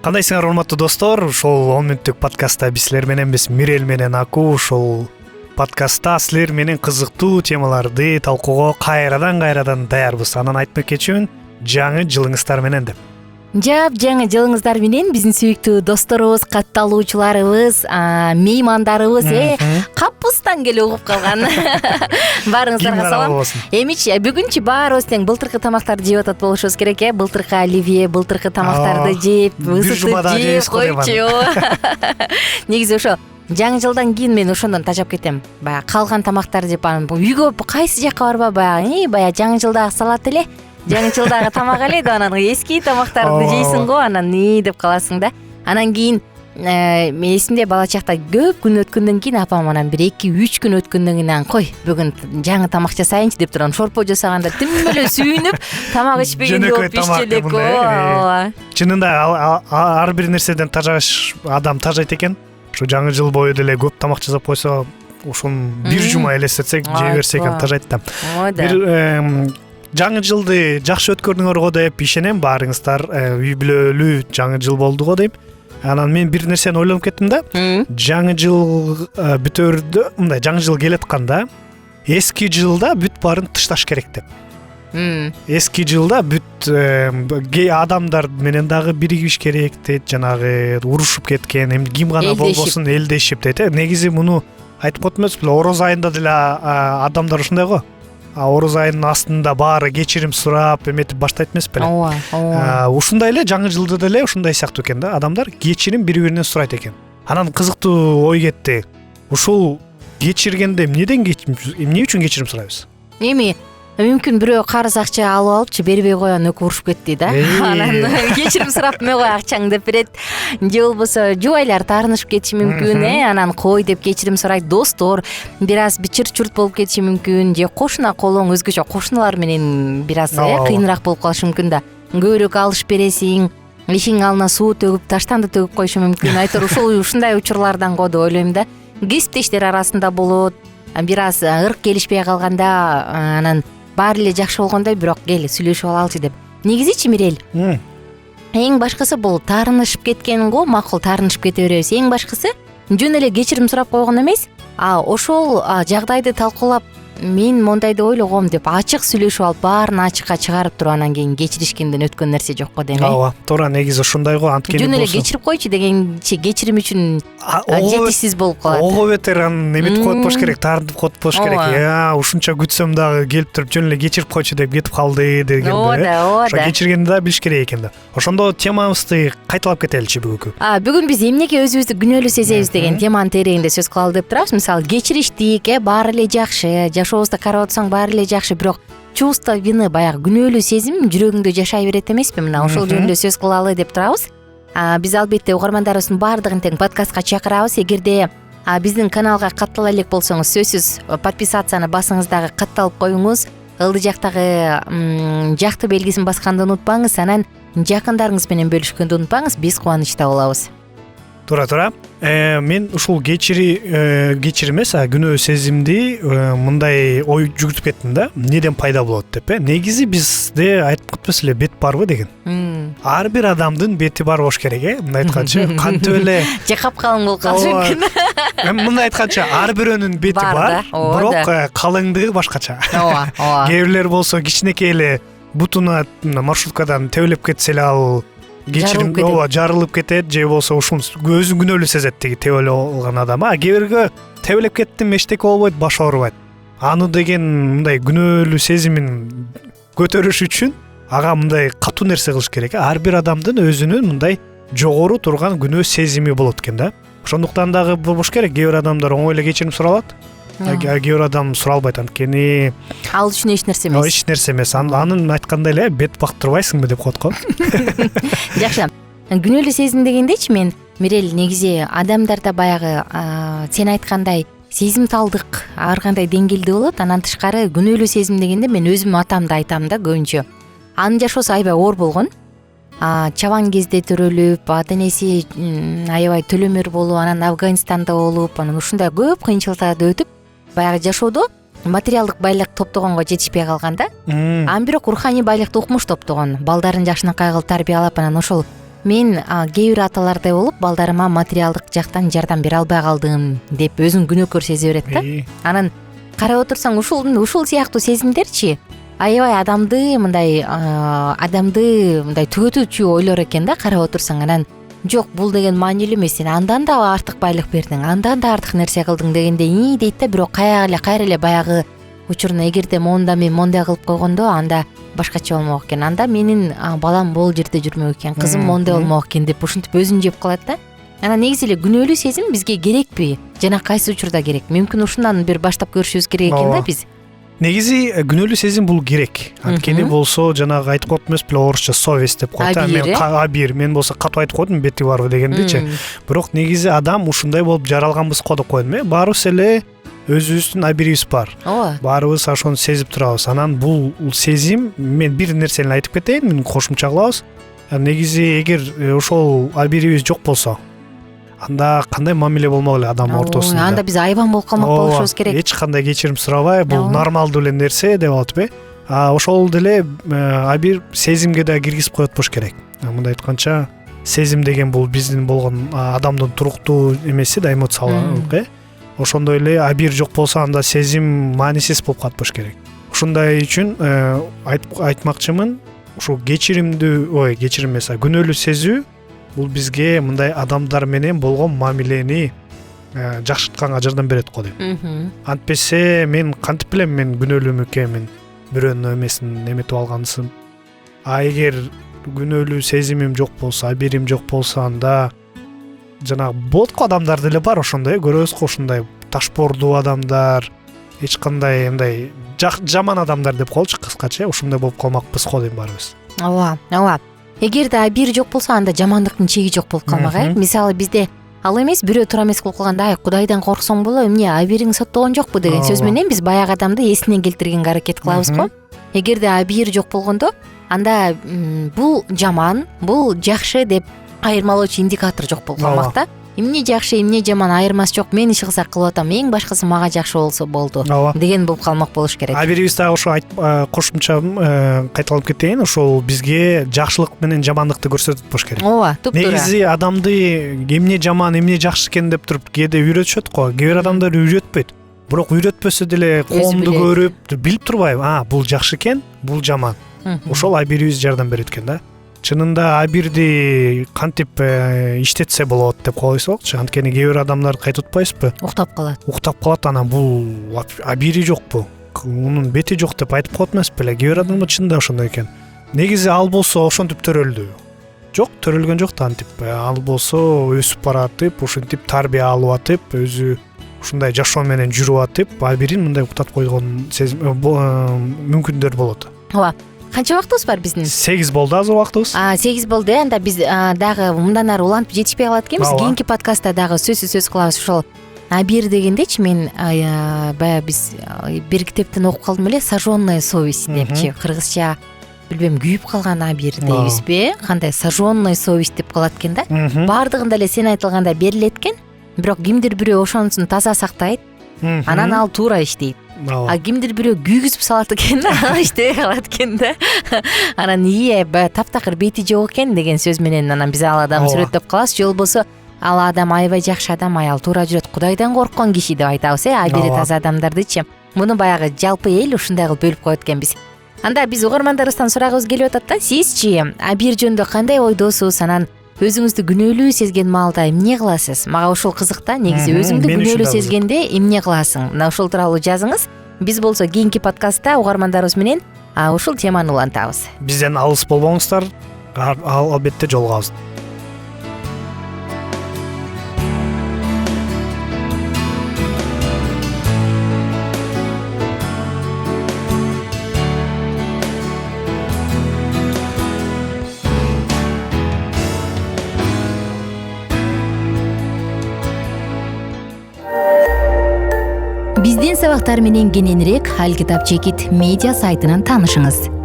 Кандайсыңар урматтуу достор? Ушул 10 мүнөттүк подкастта биз силер менен Мирел менен Аку ушул подкастта силер менен кызыктуу темаларды талкууга кайрадан даярбыз. Анан айтып кетчүмүн, жаңы жылыңыздар менен деп. Жап, жаңы жылыңыздар менен биздин сүйүктүү досторубуз, катталуучуларыбыз, меймандарыбыз, капыстан келип угуп калган. Баарыңыздарга салам. Эмич, бүгүнчү баарыбыз тең былтыркы тамактарды жеп атат болушубуз керек, былтыркы оливье, былтыркы тамактарды жеп, ысытып жеп койчу. Негизи ошо жаңы жылдан кийин мен ошондон тажап кетем. Баягы калган тамактарды жеп, анан үйгө кайсы жакка барба, баягы жаңы жылдагы салат эле. Жаңы жылдагы тамак эле деп анан эски тамактарды жейсиң го, анан деп каласың да. Анан кийин мен эсимде бала чакта көп күн өткөндөн кийин апам анан 1-2-3 күн өткөндөн кийин анан кой бүгүн жаңы тамак жасайынчы деп турган шорпо жасаганда тим эле сүйүнүп тамак ичпегенде болуп иччелек. Чынында ар бир нерседен тажаш адам тажайт экен. Ушу жаңы жыл бою деле көп тамак жасап койсо, ушун бир жума элестетсек, жей берсек тажайт да. Бир жаңы жылды жакшы өткөрдүңөр го деп ишенем. Баарыңыздар үй бүлөлүү жаңы жыл болду го дейм. Анан мен бир нерсени ойлонуп кеттим да. Жаңы жыл бүтөрдө, мындай жаңы жыл келатканда эски жылда бүт баарын тышташ керек деп. Эски жылда бүт адамдар менен дагы биригиш керек дейт, жанагы урушуп кеткен, эми ким гана болбосун элдешип дейт. Негизи муну айтып коет эмеспи? Ороз айында деле адамдар ушундай го. Ороз айынын астында баары кечирим сурап эметип баштайт эмеспи эле? Ооба. Ушундай эле жаңы жылда деле ушундай сыяктуу экен да. Адамдар кечирим бири-биринен сурайт экен. Анан кызыктуу ой кетти. Ушул кечиргенде эмне үчүн кечирим сурайбыз? Эми мүмкүн бирөө карыз акча алып алыпчы, бербей койгон өкү урушуп кетти да. Анан кечирим сурап мей кой акчаң деп берет. Же болбосо жубайлар таарынышып кетиши мүмкүн, анан кой деп кечирим сурайт. Достор бир аз чыр-чурт болуп кетиши мүмкүн, же кошуна колуң өзгөчө кошуналар менен бир аз кыйыныраак болуп калышы мүмкүн да. Көбүрөөк алыш бересиң, ишиңин алдына суу төгүп, таштанды төгүп коюшу мүмкүн. Айтор ушундай учурлардан го деп ойлойм да. Кесиптештер арасында болот, бир аз ырк келишпей калганда анан баары эле жакшы болгондой, бирок кел сүйлөшүп алалычы деп. Негизичи Мирел, эң башкысы бул таарынышып кеткен го, макул таарынышып кете беребиз. Эң башкысы жөн эле кечирим сурап койгон эмес, ошол жагдайды талкуулап, мен мондой деп ойлогом деп ачык сүйлөшүп алып, баарын ачыкка чыгарып туруп анан кийин кечиришкенден өткөн нерсе жок го дейм. Ооба, туура, негизи ушундай го. Анткени жөн эле кечирип койчу дегенчи кечирим үчүн жетишсиз болуп калат. Ого бетер анан эметип коет болуш керек, таарынтып коет болуш керек. Ушунча күтсөм дагы келип туруп жөн эле кечирип койчу деп кетип калды дегенде. Ооба. Ошо кечиргенди да билиш керек экен да. Ошондо темабызды кайталап кетеличи бүгүнкү. Бүгүн биз эмнеге өзүбүздү күнөөлүү сезебиз деген теманын тереңинде сөз кылалы деп турабыз. Мисалы, кечириштик, баары эле жакшы, жашообузда карап атсаң баары эле жакшы, бирок чувство вины, баягы күнөөлүү сезим жүрөгүңдө жашай берет эмеспи? Мына ошол жөнүндө сөз кылалы деп турабыз. Биз албетте угармандарыбыздын баардыгын тең подкастка чакырабыз. Эгерде биздин каналга каттала элек болсоңуз, сөзсүз подписацияны басыңыз дагы катталып коюңуз. Ылды жактагы жакты белгисин басканды унутпаңыз, анан жакындарыңыз менен бөлүшкөндү унутпаңыз. Биз кубанычта болобуз. Туура. Мен ушул кечирим эмес, күнөө сезимди мындай ой жүгүртүп кеттим да. Неден пайда болот деп, Негизи бизде айтып кетпес эле бет барбы деген. Ар бир адамдын бети бар болуш керек, мындай айтканча. Кантип эле же капкалың болуп калышы мүмкүн. Мындай айтканча, ар бирөөнүн бети бар, бирок калыңдыгы башкача. Ооба. Кээ бирлер болсо кичинекей эле бутуна маршруткадан тебелеп кетсе эле ал кечирим жарылып кетет, же болсо ушун өзүн күнөөлүү сезет теги тебелеп алган адам. Кээ бирге тебелеп кеттим, эчтеке болбойт, баш оорубайт. Аны деген мындай күнөөлүү сезимин көтөрүш үчүн ага мындай катуу нерсе кылыш керек. Ар бир адамдын өзүнүн мындай жогору турган күнөө сезими болот экен да. Ошондуктан дагы болуш керек. Кээ бир адамдар оңой эле кечирим суралат. Кээ бир адам суралбайт, анткени ал үчүн эч нерсе эмес. Эч нерсе эмес. Анын айткандай эле бет бактырбайсыңбы деп коет го. Жакшы. Күнөөлүү сезим дегендечи мен Мирел, негизи адамдарда баягы сен айткандай сезимталдык ар кандай деңгээлде болот. Анан тышкары күнөөлүү сезим дегенде мен өзүм атамды айтам да көбүнчө. Анын жашоосу аябай оор болгон. Чабан кезде төрөлүп, ата энеси аябай төлөмөр болуп, анан Афганистанда болуп, анан ушундай көп кыйынчылыктарды өтүп, баягы жашоодо материалдык байлык топтогонго жетишпей калган да. Бирок руханий байлыкты укмуш топтогон. Балдарын жакшынакай кылып тарбиялап, анан ошол мен кээ бир аталардай болуп балдарыма материалдык жактан жардам бере албай калдым деп өзүн күнөөкөр сезе берет да. Анан карап отурсаң ушул сыяктуу сезимдерчи аябай адамды мындай түгөтүүчү ойлор экен да карап отурсаң. Анан жок, бул деген маанилүү эмес, сен андан да артык байлык бердиң, андан да артык нерсе кылдың дегендей дейт да. Бирок кайра эле баягы учуруна эгерде моунда мен мондай кылып койгондо анда башкача болмок экен, анда менин балам бул жерде жүрмөк экен, кызым мондай болмок экен деп ушинтип өзүн жеп калат да. Анан негизи эле күнөөлүү сезим бизге керекпи жана кайсы учурда керек? Мүмкүн ушундан бир баштап көрүшүбүз керек экен да биз. Негизи күнөөлүү сезим бул керек. Анткени болсо жанагы айтып коет эмес беле, орусча совесть деп коет. Мен болсо катуу айтып койдум, бети барбы дегендечи. Бирок негизи адам ушундай болуп жаралганбыз го деп койдум. Баарыбыз эле өзүбүздүн абирибиз бар. Баарыбыз ошону сезип турабыз. Анан бул сезим, мен бир нерсени айтып кетейин, мен кошумча кылабыз. Негизи эгер ошол абирибиз жок болсо, анда кандай мамиле болмок эле адам ортосунда. Анда биз айбан болуп калмак болушубуз керек. Эч кандай кечирим сурабай, бул нормалдуу эле нерсе деп атпы. Ошол деле абир сезимге да киргизип коет болуш керек. Мындай айтканча, сезим деген бул биздин болгон адамдын туруктуу эмеси да, эмоциялар. Ошондой эле абир жок болсо анда сезим маанисиз болуп калат болуш керек. Ушундай үчүн айтмакчымын, ушул кечирим эмес, күнөөлүү сезүү бул бизге мындай адамдар менен болгон мамилени жакшыртканга жардам берет го дейм. Антпесе мен кантип билем мен күнөөлүүмү экенмин, бирөөнүн эмесин эметип алгансым. Эгер күнөөлүү сезимим жок болсо, абирим жок болсо, анда жанагы болот го, адамдар деле бар ошондой, көрөбүз го, ушундай ташбордуу адамдар, эч кандай мындай жаман адамдар деп коелучу, кыскача ушундай болуп калмакпыз го дейм баарыбыз. Ооба. Эгерде абир жок болсо, анда жамандыктын чеги жок болуп калмак. Мисалы бизде ал эмес, бирөө туура эмес кылып калганда, Кудайдан корксоң боло, эмне абириң соттогон жокпу деген сөз менен биз баягы адамды эсине келтиргенге аракет кылабыз го. Эгерде абир жок болгондо, анда бул жаман, бул жакшы деп айырмалоочу индикатор жок болуп калмак да. Эмне жакшы, эмне жаман айырмасы жок. Мен иш кылсак кылып атам, эң башкысы мага жакшы болсо болду деген болуп калмак болуш керек. Абирибиз дагы ошо кошумча кайталанып кетейин, ошол бизге жакшылык менен жамандыкты көрсөтөт болуш керек. Ооба, туптуура. Негизи адамды эмне жаман, эмне жакшы экен деп туруп кээде үйрөтүшөт го. Кээ бир адамдар үйрөтпөйт. Бирок үйрөтпөсө деле коомду көрүп, билип турбайбы, бул жакшы экен, бул жаман. Ошол абирибиз жардам берет экен да. Чынында абирди кантип иштетсе болот деп койсокчу, анткени кээ бир адамдар кайтып атпайсызбы? Уктап калат, анан бул абири жокпу, мунун бети жок деп айтып коет эмес беле? Кээ бир адамдар чынында ошондой экен. Негизи ал болсо ошентип төрөлдү. Жок, төрөлгөн жок да антип. Ал болсо өсүп баратып, ушинтип тарбия алып атып, өзү ушундай жашоо менен жүрүп атып, абирин мындай уктатып койгон мүмкүндөр болот. Ооба. Канча убактыбыз бар биздин? 8 болду азыр убактыбыз. 8 болду. Анда биз дагы мындан ары улантып жетишпей калат экенбиз. Кийинки подкастта дагы сөз кылабыз ушул абир дегендечи. Мен баягы биз бир китептен окуп калдым эле, сожжённая совесть депчи. Кыргызча билбейм, күйүп калган абир дейбизби? Кандай сожжённая совесть деп калат экен да. Баардыгында эле сен айтылгандай берилет экен. Бирок кимдир бирөө ошонусун таза сактайт. Анан ал туура иштейт. Кимдир бирөө күйгүзүп салат экен да, иштебей калат экен да. Анан таптакыр бети жок экен деген сөз менен анан биз ал адамды сүрөттөп калабыз. Же болбосо ал адам аябай жакшы адам, аял туура жүрөт, Кудайдан корккон киши деп айтабыз, абири таза адамдардычы. Муну баягы жалпы эл ушундай кылып бөлүп коет экенбиз. Анда биз угармандарыбыздан сурагыбыз келип атат да, сизчи абир жөнүндө кандай ойдосуз? Анан өзүңүздү күнөөлүү сезген маалда эмне кыласыз? Мага ушул кызык да. Негизи өзүңдү күнөөлүү сезгенде эмне кыласың? Мына ушул тууралуу жазыңыз. Биз болсо кийинки подкастта угармандарыбыз менен ушул теманы улантабыз. Бизден алыс болбоңуздар, албетте жолугабыз. Биздин сабактар менен кененирээк Алкитап Чекит медиа сайтынан таанышыңыз.